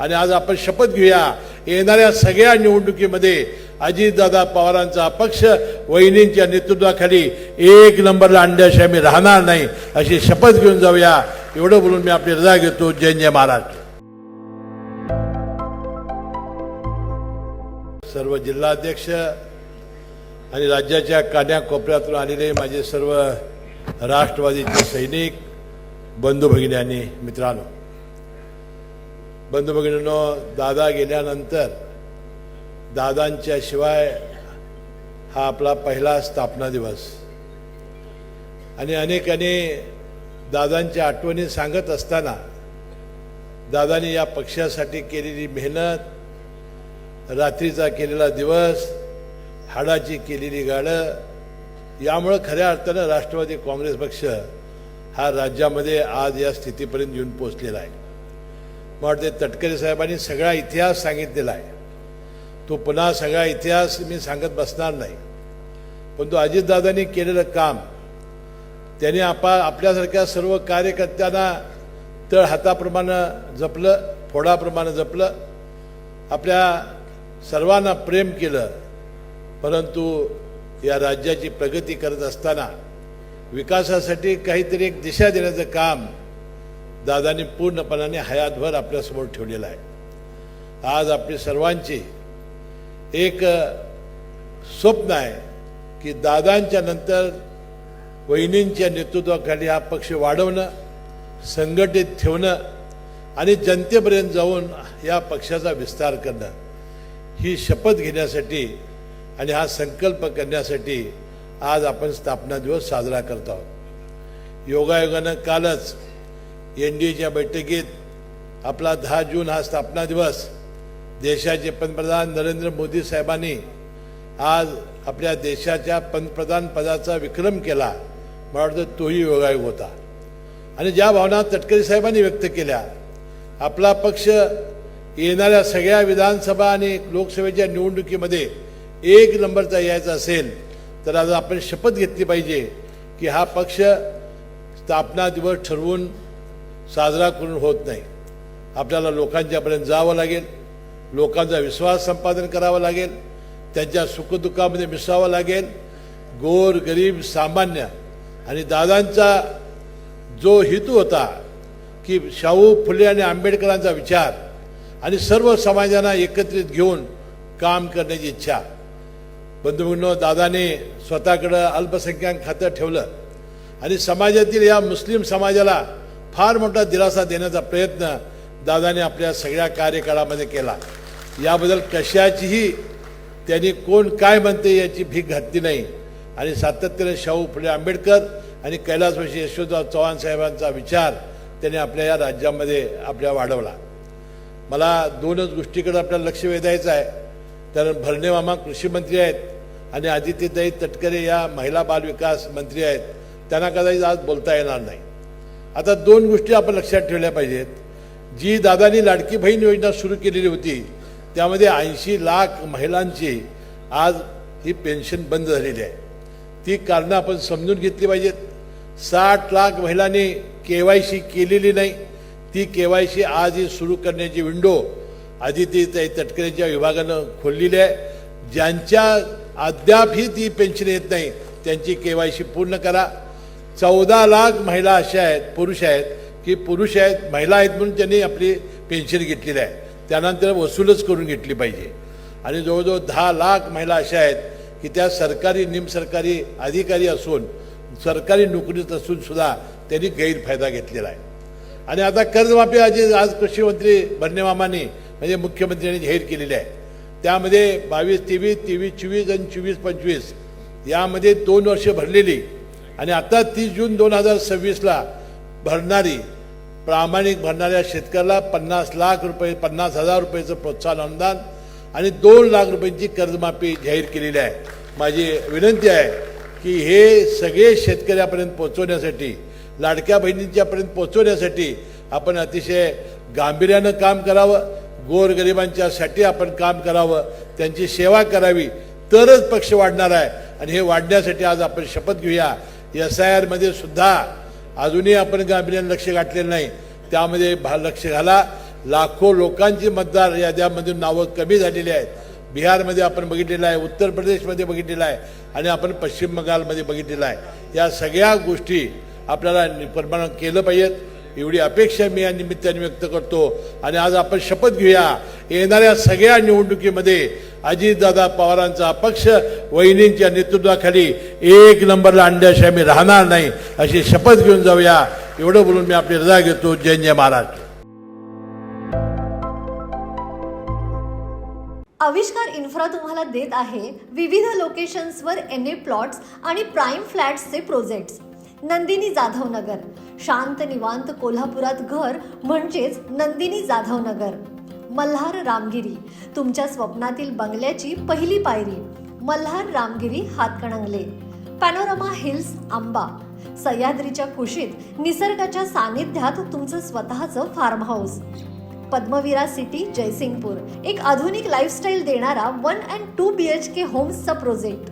आणि आज आपण शपथ घेऊया येणाऱ्या सगळ्या निवडणुकीमध्ये अजितदादा पवारांचा पक्ष वहिनींच्या नेतृत्वाखाली 1 नंबरला आणल्याशिवाय मी राहणार नाही अशी शपथ घेऊन जाऊया. एवढं बोलून मी आपली रजा घेतो. जय जय महाराष्ट्र. सर्व जिल्हाध्यक्ष आणि राज्याच्या कान्याकोपऱ्यातून आलेले माझे सर्व राष्ट्रवादीचे सैनिक बंधू भगिनी आणि मित्रांनो, बंधू भगिनींनो, दादा गेल्यानंतर दादांच्या शिवाय हा आपला पहिला स्थापना दिवस आणि अनेकांनी दादांच्या आठवणी सांगत असताना दादांनी या पक्षासाठी केलेली मेहनत, रात्रीचा केलेला दिवस, हाडाची केलेली गाडं, यामुळे खऱ्या अर्थानं राष्ट्रवादी काँग्रेस पक्ष हा राज्यामध्ये आज या स्थितीपर्यंत येऊन पोचलेला आहे. मला वाटते तटकरे साहेबांनी सगळा इतिहास सांगितलेला आहे. तो पुन्हा सगळा इतिहास मी सांगत बसणार नाही, परंतु अजितदादांनी केलेलं काम त्यांनी आपल्यासारख्या सर्व कार्यकर्त्यांना तळ हाताप्रमाणे जपलं, फोडाप्रमाणे जपलं, आपल्या सर्वांना प्रेम केलं. परंतु या राज्याची प्रगती करत असताना विकासासाठी काहीतरी एक दिशा देण्याचं काम दादांनी पूर्णपणाने हयातभर आपल्यासमोर ठेवलेलं आहे. आज आपली सर्वांची एक स्वप्न आहे की दादांच्या नंतर वहिनींच्या नेतृत्वाखाली हा पक्ष वाढवणं, संघटित ठेवणं आणि जनतेपर्यंत जाऊन या पक्षाचा विस्तार करणं, ही शपथ घेण्यासाठी आणि हा संकल्प करण्यासाठी आज आपण स्थापना दिवस साजरा करत आहोत. योगायोगानं कालच NDAच्या बैठकीत आपला 10 जून हा स्थापना दिवस देशाचे पंतप्रधान नरेंद्र मोदी साहेबांनी आज आपल्या देशाच्या पंतप्रधान पदाचा विक्रम केला. मला वाटतं तोही योगायोग होता. आणि ज्या भावना तटकरे साहेबांनी व्यक्त केल्या, आपला पक्ष येणाऱ्या सगळ्या विधानसभा आणि लोकसभेच्या निवडणुकीमध्ये 1 नंबरचा यायचा असेल तर आज आपण शपथ घेतली पाहिजे की हा पक्ष स्थापना दिवस ठरवून साजरा करून होत नाही. आपल्याला लोकांच्यापर्यंत जावं लागेल, लोकांचा विश्वास संपादन करावा लागेल, त्यांच्या सुखदुःखामध्ये मिसळावं लागेल. गोर गरीब सामान्य आणि दादांचा जो हेतू होता की शाहू फुले आणि आंबेडकरांचा विचार आणि सर्व समाजांना एकत्रित घेऊन काम करण्याची इच्छा, बंधूंनो, दादाने स्वतःकडं अल्पसंख्याक खातं ठेवलं आणि समाजातील या मुस्लिम समाजाला फार मोठा दिलासा देण्याचा प्रयत्न दादाने आपल्या सगळ्या कार्यकाळामध्ये केला. याबद्दल कशाचीही त्यांनी कोण काय म्हणते याची भीक घातली नाही आणि सातत्याने शाहू फुले आंबेडकर आणि कैलासवासी यशवंतराव चव्हाण साहेबांचा विचार त्यांनी आपल्या या राज्यामध्ये आपल्या वाढवला. मला 2च गोष्टीकडे आपल्याला लक्ष वेधायचं आहे. तर भरणे मामा कृषी मंत्री आहेत आणि आदित्यताई तटकरे या महिला बालविकास मंत्री आहेत. त्यांना कदाचित आज बोलता येणार नाही. आता 2 गोष्टी आपण लक्षात ठेवल्या पाहिजेत. जी दादांनी लाडकी बहीण योजना सुरू केलेली होती त्यामध्ये 80 लाख महिलांची आज ही पेन्शन बंद झालेली आहे. ती कारणं आपण समजून घेतली पाहिजेत. 60 लाख महिलांनी KYC केलेली नाही. ती KYC आज ही सुरू करण्याची विंडो आदित्यताई तटकरेच्या विभागानं खोललेली आहे. ज्यांच्या अद्यापही ती पेन्शन येत नाही त्यांची KYC पूर्ण करा. 14 लाख महिला अशा आहेत, पुरुष आहेत की पुरुष आहेत, महिला आहेत म्हणून त्यांनी आपली पेन्शन घेतलेली आहे, त्यानंतर वसूलच करून घेतली पाहिजे. आणि जवळजवळ 10 लाख महिला अशा आहेत की त्या सरकारी निमसरकारी अधिकारी असून सरकारी नोकरीत असून सुद्धा त्यांनी गैरफायदा घेतलेला आहे. आणि आता कर्जमाफी आज कृषी मंत्री भरणे मामांनी म्हणजे मुख्यमंत्र्यांनी जाहीर केलेली आहे. त्यामध्ये 22-23, 23-24 आणि 24-25 यामध्ये 2 वर्ष भरलेली आणि आता 30 जून 2026ला भरणारी प्रामाणिक भरणाऱ्या शेतकऱ्याला 50 लाख रुपये 50,000 रुपयाचं प्रोत्साहन अनुदान आणि 2 लाख रुपयांची कर्जमाफी जाहीर केलेली आहे. माझी विनंती आहे की हे सगळे शेतकऱ्यापर्यंत पोहोचवण्यासाठी, लाडक्या बहिणींच्यापर्यंत पोहोचवण्यासाठी आपण अतिशय गांभीर्यानं काम करावं. गोरगरिबांच्यासाठी आपण काम करावं, त्यांची सेवा करावी, तरच पक्ष वाढणार आहे. आणि हे वाढण्यासाठी आज आपण शपथ घेऊया. SIR मध्ये सुद्धा अजूनही आपण गांभीर्यानं लक्ष घातलेलं नाही, त्यामध्ये लक्ष घाला. लाखो लोकांची मतदार याद्यामधून नावं कमी झालेली आहेत. बिहारमध्ये आपण बघितलेलं आहे, उत्तर प्रदेशमध्ये बघितलेलं आहे आणि आपण पश्चिम बंगालमध्ये बघितलेलं आहे. या सगळ्या गोष्टी आपल्याला प्रमाण केलं पाहिजेत एवढी अपेक्षा मी या निमित्ताने व्यक्त करतो. आणि आज आपण शपथ घेऊया, येणाऱ्या सगळ्या निवडणुकीमध्ये अजितदादा पवारांचा पक्ष वहिनींच्या नेतृत्वाखाली 1 नंबरला आणल्याशिवाय मी राहणार नाही अशी शपथ घेऊन जाऊया. एवढं बोलून मी आपली रजा घेतो. जय जय महाराष्ट्र. आविष्कार इन्फ्रा तुम्हाला देत आहे विविध लोकेशन्सवर NA प्लॉट्स आणि प्राईम फ्लॅट्सचे प्रोजेक्ट्स. नंदिनी जाधव नगर, शांत निवांत कोल्हापुरात घर म्हणजेच नंदिनी जाधव नगर. मल्हार रामगिरी, तुमच्या स्वप्नातील बंगल्याची पहिली पायरी. मल्हार रामगिरी हातकणंगले. पॅनोरमा हिल्स आंबा, सह्याद्रीच्या कुशीत निसर्गाच्या सानिध्यात तुमचं स्वतःचं farm house. Padmavira city Jaysingpur, एक आधुनिक लाईफस्टाईल देणारा 1 and 2 BHK होम्सचा प्रोजेक्ट.